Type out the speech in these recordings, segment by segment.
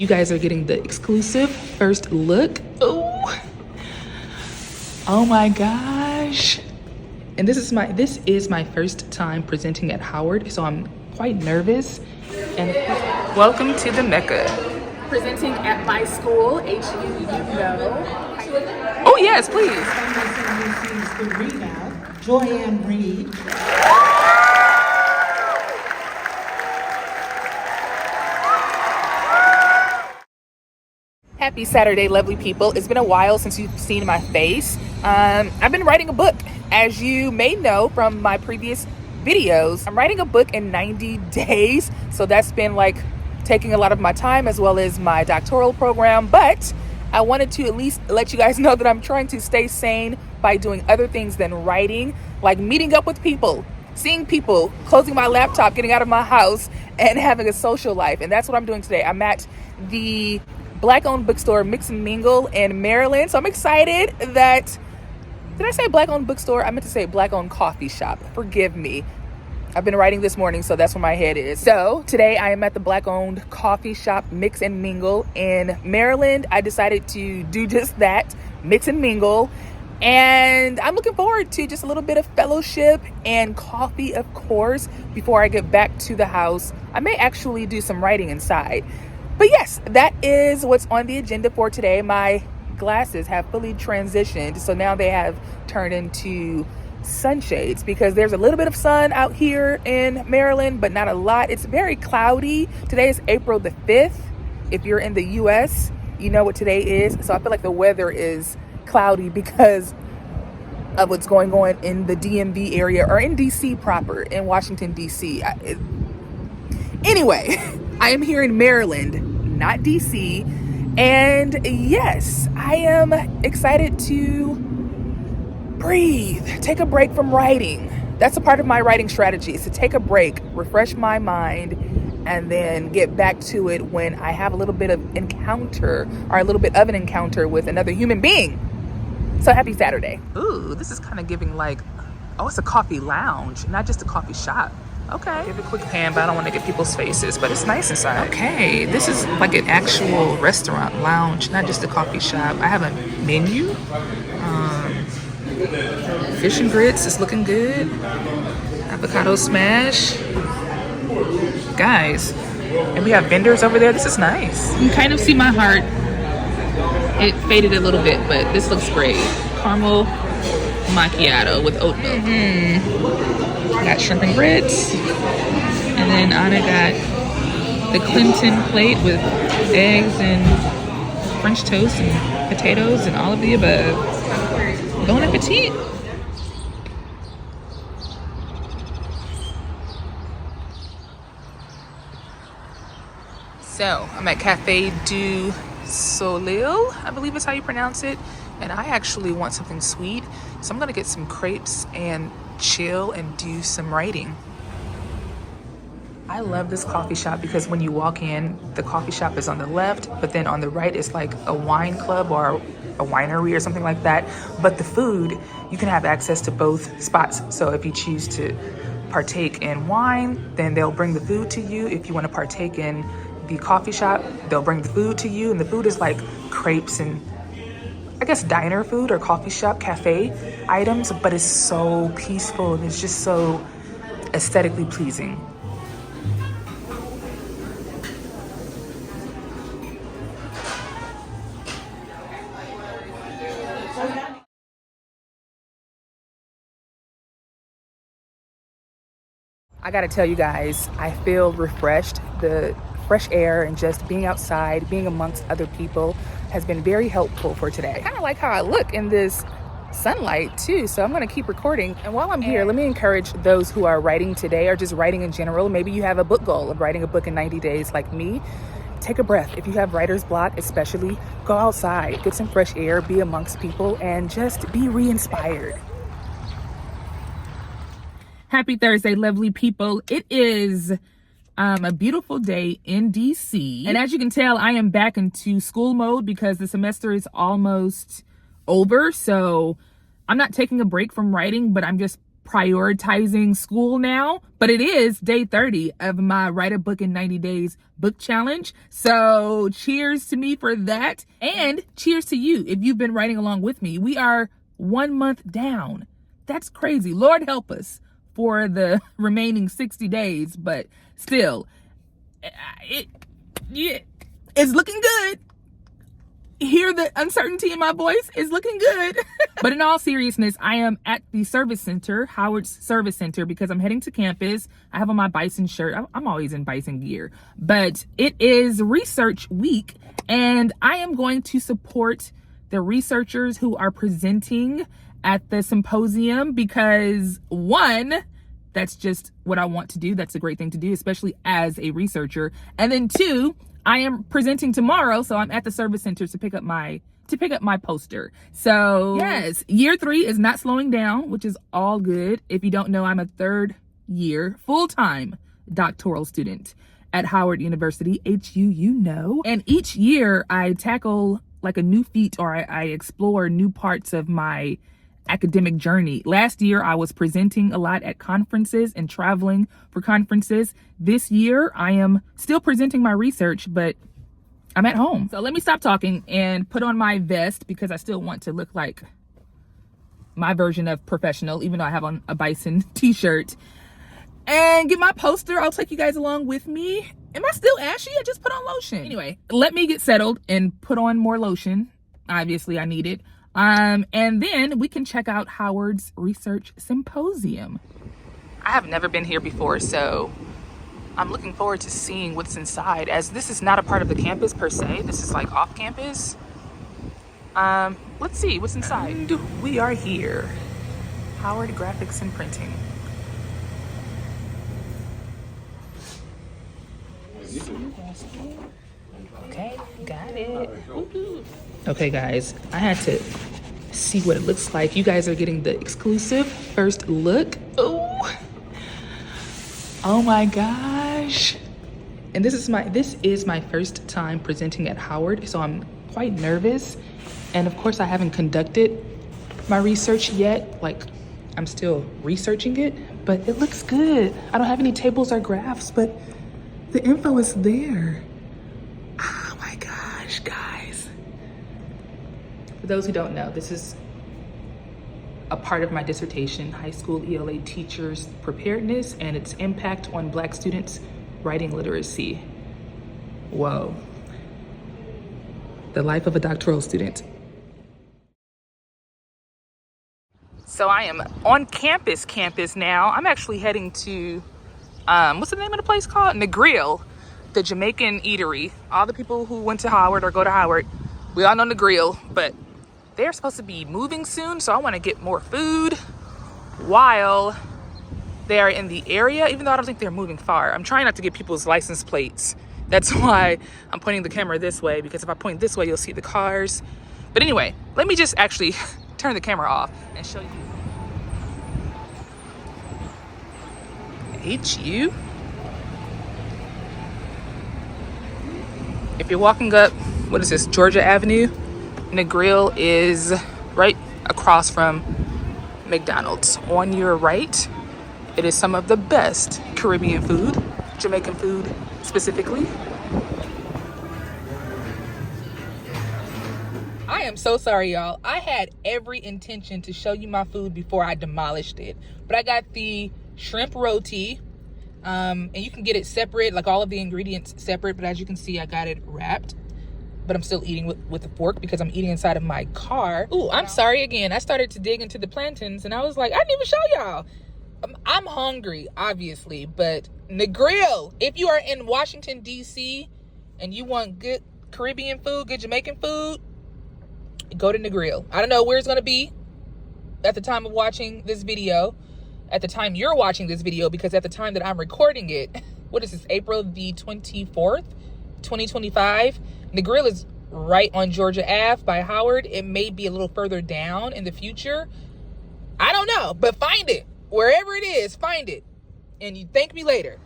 You guys are getting the exclusive first look. Oh my gosh. And this is my first time presenting at Howard, so I'm quite nervous. And welcome to the Mecca. Presenting at my school, HU, Oh yes, please. Joyanne Reed. Happy Saturday, lovely people. It's been a while since you've seen my face. I've been writing a book, as you may know from my previous videos. I'm writing a book in 90 days, so that's been like taking a lot of my time as well as my doctoral program, but I wanted to at least let you guys know that I'm trying to stay sane by doing other things than writing, like meeting up with people, seeing people, closing my laptop, getting out of my house, and having a social life. And that's what I'm doing today. I'm at the Black-owned bookstore Mix and Mingle in Maryland. So I'm excited that, did I say Black-owned bookstore? I meant to say Black-owned coffee shop. Forgive me. I've been writing this morning, so that's where my head is. So today I am at the Black-owned coffee shop Mix and Mingle in Maryland. I decided to do just that, mix and mingle. And I'm looking forward to just a little bit of fellowship and coffee, of course, before I get back to the house. I may actually do some writing inside. But yes, that is what's on the agenda for today. My glasses have fully transitioned, so now they have turned into sunshades because there's a little bit of sun out here in Maryland, but not a lot. It's very cloudy. Today is April the 5th. If you're in the US, you know what today is. So I feel like the weather is cloudy because of what's going on in the DMV area or in DC proper, in Washington, DC. Anyway, I am here in Maryland, not DC. And yes, I am excited to breathe, take a break from writing. That's a part of my writing strategy, is to take a break, refresh my mind, and then get back to it when I have a little bit of encounter or a little bit of an encounter with another human being. So happy Saturday. Ooh, this is kind of giving like, oh, it's a coffee lounge, not just a coffee shop. Okay. Give it a quick pan, but I don't want to get people's faces, but it's nice inside. Okay, this is like an actual restaurant lounge, not just a coffee shop. I have a menu. Fish and grits is looking good. Avocado smash. Guys, and we have vendors over there. This is nice. You can kind of see my heart. It faded a little bit, but this looks great. Caramel macchiato with oat milk. Got shrimp and grits. And then Anna got the Clinton plate with eggs and French toast and potatoes and all of the above. Bon appetit. So I'm at Cafe du Soleil, I believe is how you pronounce it. And I actually want something sweet. So I'm gonna get some crepes and chill and do some writing. I love this coffee shop because when you walk in, the coffee shop is on the left, but then on the right is like a wine club or a winery or something like that. But the food, you can have access to both spots. So if you choose to partake in wine, then they'll bring the food to you. If you want to partake in the coffee shop, they'll bring the food to you. And the food is like crepes and I guess diner food or coffee shop, cafe items, but it's so peaceful and it's just so aesthetically pleasing. I gotta tell you guys, I feel refreshed. The fresh air and just being outside, being amongst other people has been very helpful for today. I kind of like how I look in this sunlight too, so I'm gonna keep recording. And while I'm here, let me encourage those who are writing today or just writing in general. Maybe you have a book goal of writing a book in 90 days like me. Take a breath. If you have writer's block, especially, go outside, get some fresh air, be amongst people, and just be re-inspired. Happy Thursday, lovely people. It is a beautiful day in DC. And as you can tell, I am back into school mode because the semester is almost over. So I'm not taking a break from writing, but I'm just prioritizing school now, but it is day 30 of my Write a Book in 90 Days book challenge. So cheers to me for that, and cheers to you if you've been writing along with me. We are 1 month down. That's crazy. Lord help us for the remaining 60 days, but still, it's looking good. Hear the uncertainty in my voice? Is looking good. But in all seriousness, I am at the service center, Howard's Service Center, because I'm heading to campus. I have on my Bison shirt. I'm always in Bison gear, but it is research week, and I am going to support the researchers who are presenting at the symposium because, one, that's just what I want to do. That's a great thing to do, especially as a researcher. And then two, I am presenting tomorrow, so I'm at the service center to pick up my poster. So yes, year 3 is not slowing down, which is all good. If you don't know, I'm a 3rd year full-time doctoral student at Howard University, HU. And each year I tackle like a new feat, or I explore new parts of my academic journey. Last year, I was presenting a lot at conferences and traveling for conferences. This year, I am still presenting my research, but I'm at home. So let me stop talking and put on my vest because I still want to look like my version of professional, even though I have on a Bison t-shirt, and get my poster. I'll take you guys along with me. Am I still ashy? I just put on lotion. Anyway, let me get settled and put on more lotion. Obviously, I need it. And then we can check out Howard's Research Symposium. I have never been here before, so I'm looking forward to seeing what's inside, as this is not a part of the campus per se. This is like off campus. Let's see what's inside. And we are here. Howard Graphics and Printing. Okay, got it. Woo-hoo. Okay guys, I had to see what it looks like. You guys are getting the exclusive first look. Oh my gosh. And this is my first time presenting at Howard, so I'm quite nervous. And of course I haven't conducted my research yet. Like, I'm still researching it, but it looks good. I don't have any tables or graphs, but the info is there. Oh my gosh, guys. For those who don't know, this is a part of my dissertation, High School ELA Teachers' Preparedness and its Impact on Black Students' Writing Literacy. Whoa. The life of a doctoral student. So I am on campus now. I'm actually heading to, what's the name of the place called? Negril, the Jamaican eatery. All the people who went to Howard or go to Howard, we all know Negril, but they're supposed to be moving soon, so I want to get more food while they are in the area, even though I don't think they're moving far. I'm trying not to get people's license plates. That's why I'm pointing the camera this way, because if I point this way, you'll see the cars. But anyway, let me just actually turn the camera off and show you. HU. If you're walking up, what is this, Georgia Avenue? Negril is right across from McDonald's. On your right, it is some of the best Caribbean food, Jamaican food specifically. I am so sorry, y'all. I had every intention to show you my food before I demolished it, but I got the shrimp roti, and you can get it separate, like all of the ingredients separate, but as you can see, I got it wrapped. But I'm still eating with a fork because I'm eating inside of my car. Ooh, I'm sorry again. I started to dig into the plantains and I was like, I didn't even show y'all. I'm hungry, obviously, but Negril, if you are in Washington, D.C. and you want good Caribbean food, good Jamaican food, go to Negril. I don't know where it's going to be at the time of watching this video, at the time you're watching this video, because at the time that I'm recording it, what is this, April the 24th, 2025, Negril is right on Georgia Ave by Howard. It may be a little further down in the future. I don't know, but find it. Wherever it is, find it. And you thank me later.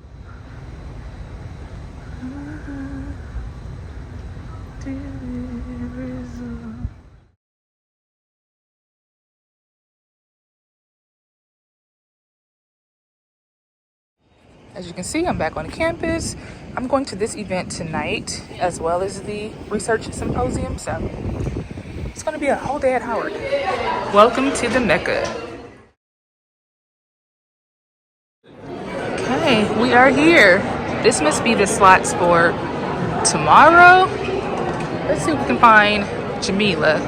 As you can see, I'm back on campus. I'm going to this event tonight, as well as the research symposium, so it's going to be a whole day at Howard. Welcome to the Mecca. Okay, we are here. This must be the slots for tomorrow. Let's see if we can find Jamila,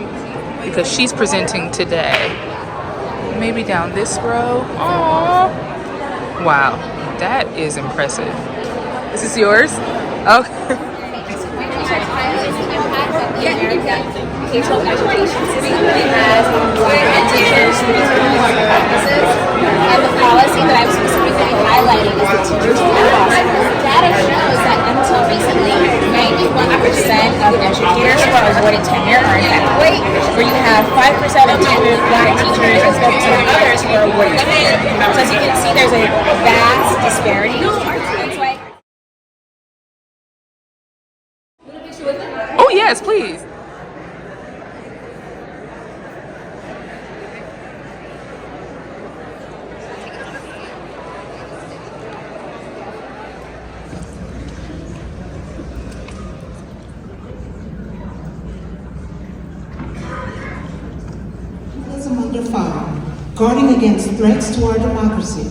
because she's presenting today. Maybe down this row. Aww. Wow, that is impressive. Is this yours? Okay. Education system has employer and teachers practices, and the policy that I'm specifically highlighting is the teachers toolbox. Data shows that until recently, 91% of educators who are awarded tenure are in that weight, where you have 5% of tenured Black teachers and 4% of others who are awarded tenure. So as you can see, there's a vast disparity. Oh yes, please. Under fire, guarding against threats to our democracy.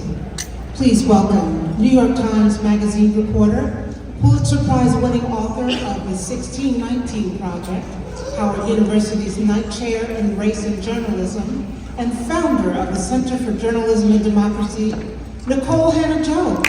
Please welcome New York Times Magazine reporter, Pulitzer Prize-winning author of the 1619 Project, Howard University's Knight Chair in Race and Journalism, and founder of the Center for Journalism and Democracy, Nicole Hannah-Jones.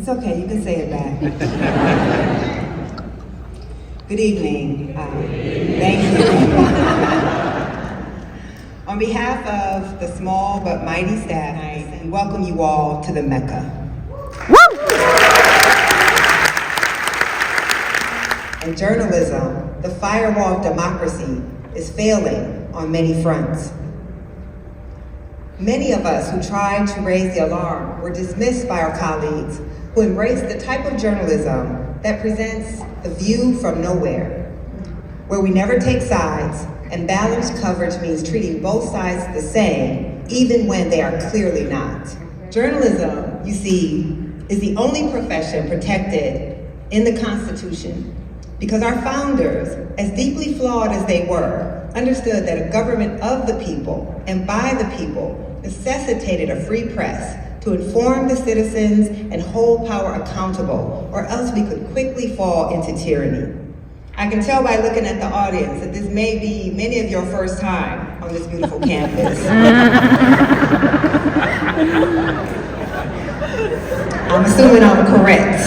Okay, you can say it back. Good evening. Thank you. On behalf of the small but mighty staff, we welcome you all to the Mecca. In journalism, the firewall of democracy is failing on many fronts. Many of us who tried to raise the alarm were dismissed by our colleagues who embrace the type of journalism that presents the view from nowhere, where we never take sides, and balanced coverage means treating both sides the same, even when they are clearly not. Journalism, you see, is the only profession protected in the Constitution, because our founders, as deeply flawed as they were, understood that a government of the people and by the people necessitated a free press to inform the citizens and hold power accountable, or else we could quickly fall into tyranny. I can tell by looking at the audience that this may be many of your first time on this beautiful campus. I'm assuming I'm correct.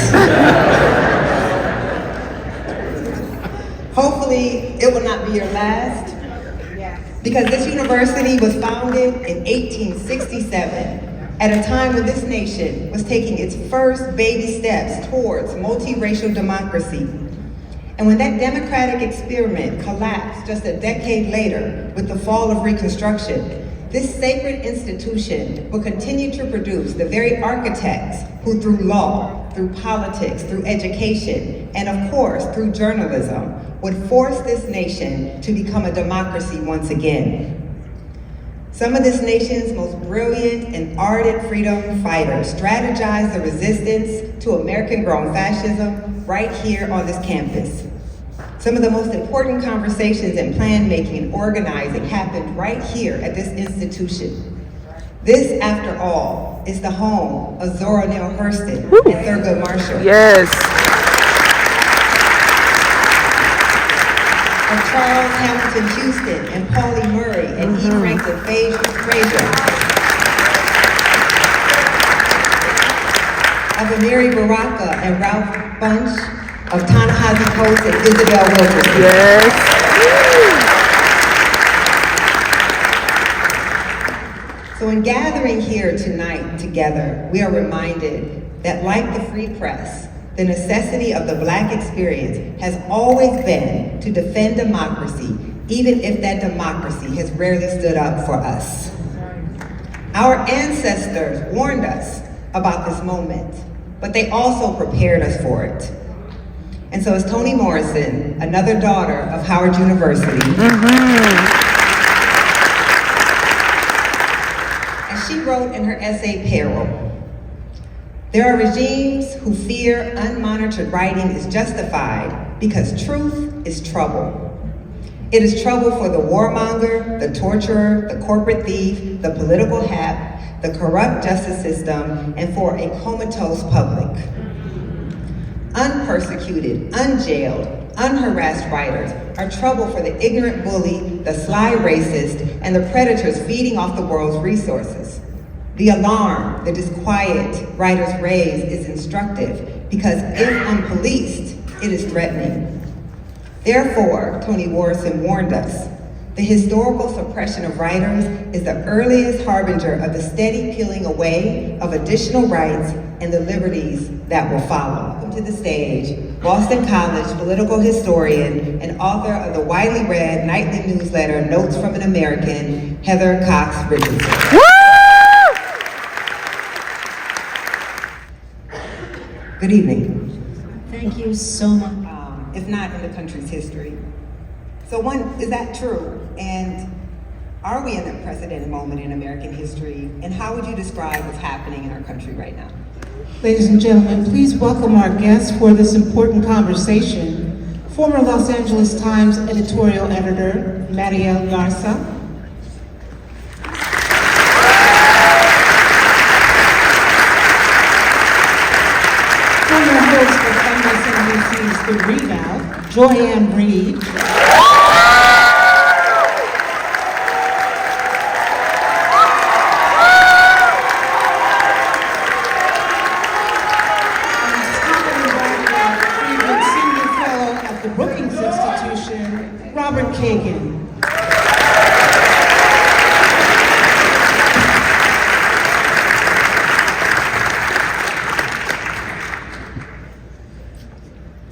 Hopefully, it will not be your last, because this university was founded in 1867, at a time when this nation was taking its first baby steps towards multiracial democracy. And when that democratic experiment collapsed just a decade later with the fall of Reconstruction, this sacred institution will continue to produce the very architects who through law, through politics, through education, and of course through journalism, would force this nation to become a democracy once again. Some of this nation's most brilliant and ardent freedom fighters strategized the resistance to American-grown fascism right here on this campus. Some of the most important conversations in plan making and organizing happened right here at this institution. This, after all, is the home of Zora Neale Hurston and Thurgood Marshall. Yes. Of Charles Hamilton Houston and Pauli Murray and E. Franklin Frazier. Of Amiri Baraka and Ralph Bunch, of Ta-Nehisi Coates and Isabel Wilkerson. Yes. So in gathering here tonight together, we are reminded that like the free press, the necessity of the Black experience has always been to defend democracy, even if that democracy has rarely stood up for us. Our ancestors warned us about this moment, but they also prepared us for it. And so as Toni Morrison, another daughter of Howard University, as she wrote in her essay, Peril, there are regimes who fear unmonitored writing is justified because truth is trouble. It is trouble for the warmonger, the torturer, the corporate thief, the political hap, the corrupt justice system, and for a comatose public. Unpersecuted, unjailed, unharassed writers are trouble for the ignorant bully, the sly racist, and the predators feeding off the world's resources. The alarm the disquiet writers raise is instructive because if unpoliced, it is threatening. Therefore, Toni Morrison warned us, the historical suppression of writers is the earliest harbinger of the steady peeling away of additional rights and the liberties that will follow. Welcome to the stage, Boston College political historian and author of the widely read nightly newsletter, Notes from an American, Heather Cox Richardson. Good evening. Thank you so much. If not in the country's history. So one, is that true? And are we in an unprecedented moment in American history? And how would you describe what's happening in our country right now? Ladies and gentlemen, please welcome our guest for this important conversation, former Los Angeles Times editorial editor, Mariel Garza. Former host of MSNBC's The Readout, Joyanne Reed. Robert Kagan.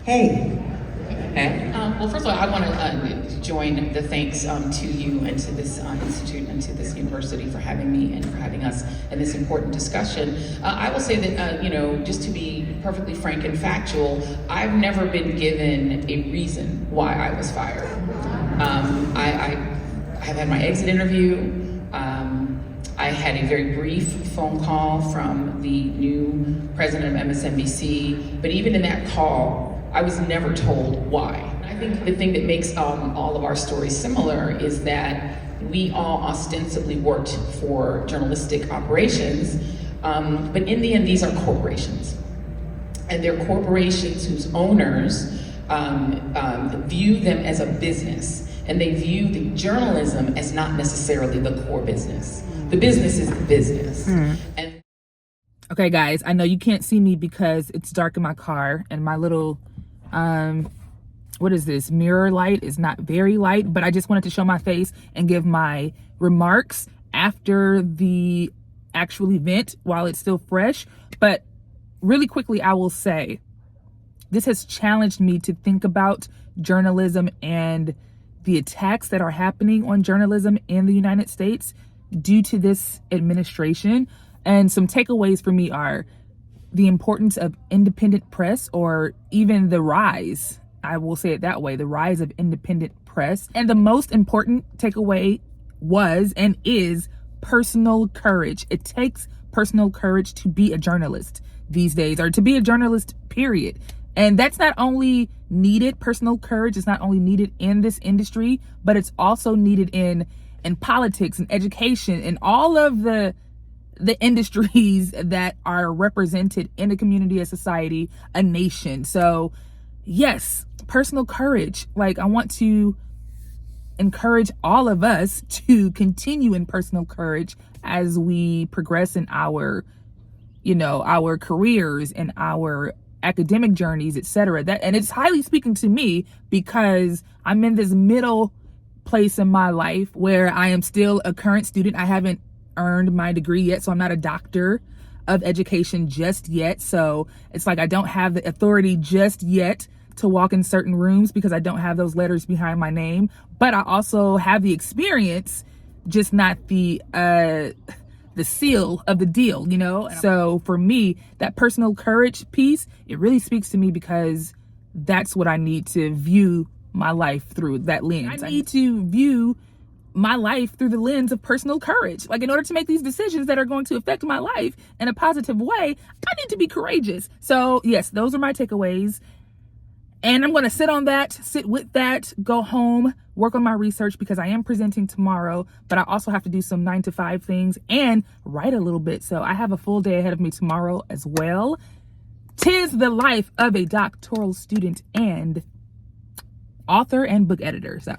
Hey. Well, first of all, I want to join the thanks to you and to this institute and to this university for having me and for having us in this important discussion. I will say that, just to be perfectly frank and factual, I've never been given a reason why I was fired. I have had my exit interview. I had a very brief phone call from the new president of MSNBC, but even in that call, I was never told why. I think the thing that makes all of our stories similar is that we all ostensibly worked for journalistic operations, but in the end, these are corporations. And they're corporations whose owners view them as a business, and they view the journalism as not necessarily the core business. The business is the business. And okay, guys, I know you can't see me because it's dark in my car and my little what is this, mirror light is not very light, but I just wanted to show my face and give my remarks after the actual event while it's still fresh. But really quickly, I will say this has challenged me to think about journalism and the attacks that are happening on journalism in the United States due to this administration. And some takeaways for me are the importance of independent press, or even the rise, I will say it that way, the rise of independent press. And the most important takeaway was and is personal courage. It takes personal courage to be a journalist these days, or to be a journalist, period. And that's not only needed, personal courage is not only needed in this industry, but it's also needed in politics and education and all of the industries that are represented in a community, a society, a nation. So yes, personal courage. Like, I want to encourage all of us to continue in personal courage as we progress in our, our careers and our academic journeys, etc. And it's highly speaking to me because I'm in this middle place in my life where I am still a current student. I haven't earned my degree yet, so I'm not a doctor of education just yet. So it's like I don't have the authority just yet to walk in certain rooms because I don't have those letters behind my name. But I also have the experience, just not the the seal of the deal, you know? So for me, that personal courage piece, it really speaks to me because that's what I need to view my life through, that lens. I need to view my life through the lens of personal courage. Like, in order to make these decisions that are going to affect my life in a positive way, I need to be courageous. So yes, those are my takeaways. And I'm going to sit with that, go home, work on my research because I am presenting tomorrow, but I also have to do some 9 to 5 things and write a little bit. So I have a full day ahead of me tomorrow as well. 'Tis the life of a doctoral student and author and book editor. So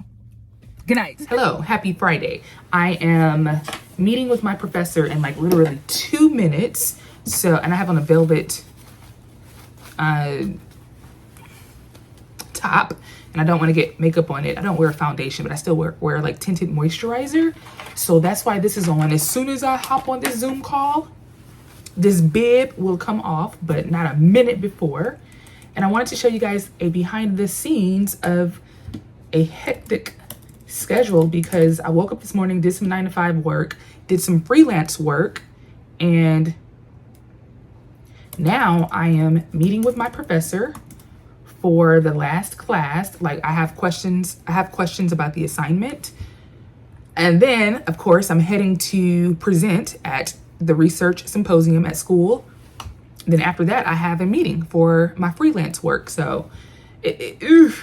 good night. Hello, happy Friday. I am meeting with my professor in like literally 2 minutes. So, and I have on a velvet top, and I don't want to get makeup on it. I don't wear a foundation, but I still wear like tinted moisturizer. So that's why this is on. As soon as I hop on this Zoom call, this bib will come off, but not a minute before. And I wanted to show you guys a behind the scenes of a hectic schedule because I woke up this morning, did some 9 to 5 work, did some freelance work, and now I am meeting with my professor for the last class. Like, I have questions about the assignment. And then, of course, I'm heading to present at the research symposium at school. Then after that, I have a meeting for my freelance work. So, and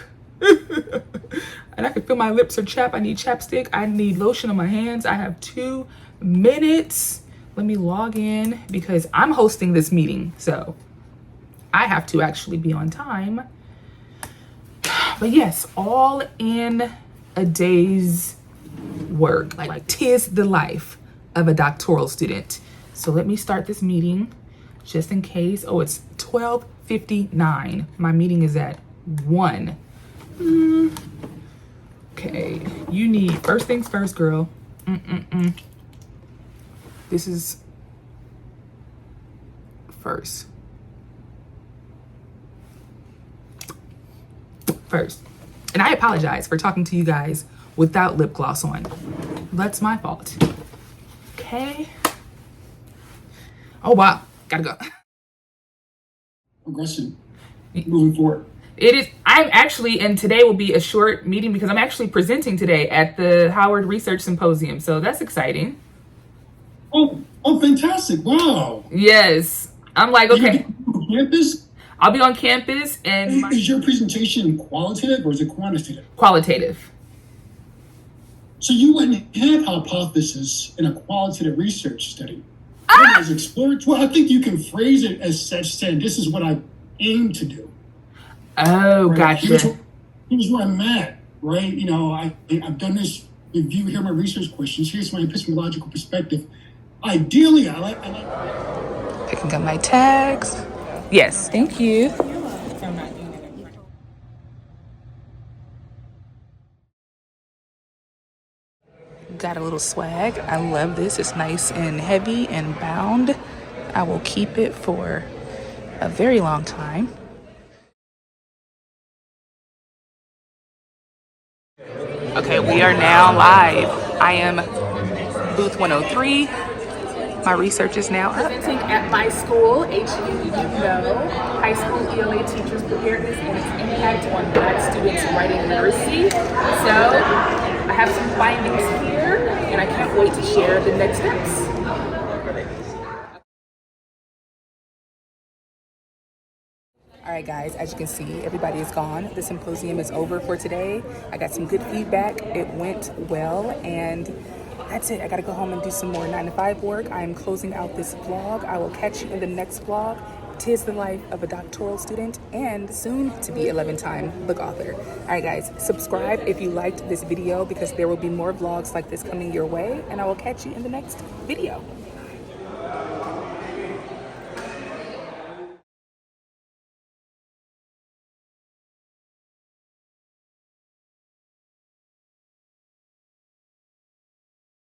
I can feel my lips are chapped. I need chapstick. I need lotion on my hands. I have 2 minutes. Let me log in because I'm hosting this meeting. So I have to actually be on time. But yes, all in a day's work. Like 'tis the life of a doctoral student. So let me start this meeting just in case. Oh, it's 12:59. My meeting is at 1. Okay, you need, first things first, girl. This is first. And I apologize for talking to you guys without lip gloss on. That's my fault. Okay. Oh, wow. Gotta go. Progression moving forward. It is. I'm actually, and today will be a short meeting because I'm actually presenting today at the Howard Research Symposium. So that's exciting. Oh, fantastic. Wow. Yes. I'm like, okay. On campus? I'll be on campus and Is your presentation qualitative or is it quantitative? qualitative. So you wouldn't have hypothesis in a qualitative research study. Ah! It was exploratory. Well, I think you can phrase it as such, saying this is what I aim to do. Oh, Right? gotcha. Here's where I'm at, right? You know, I've done this review. Here are my research questions. Here's my epistemological perspective. Ideally, I like Picking up my tags. Yes, thank you. Got a little swag. I love this. It's nice and heavy and bound. I will keep it for a very long time. Okay, we are now live. I am booth 103. My research is now up. Presenting at my school, HU, High School ELA Teachers Preparedness and its impact on Black students' writing literacy. So I have some findings here, and I can't wait to share the next steps. All right, guys, as you can see, everybody is gone. The symposium is over for today. I got some good feedback. It went well, and that's it. I gotta go home and do some more 9 to 5 work. I am closing out this vlog. I will catch you in the next vlog. 'Tis the life of a doctoral student and soon to be 11-time book author. All right, guys, subscribe if you liked this video because there will be more vlogs like this coming your way, and I will catch you in the next video.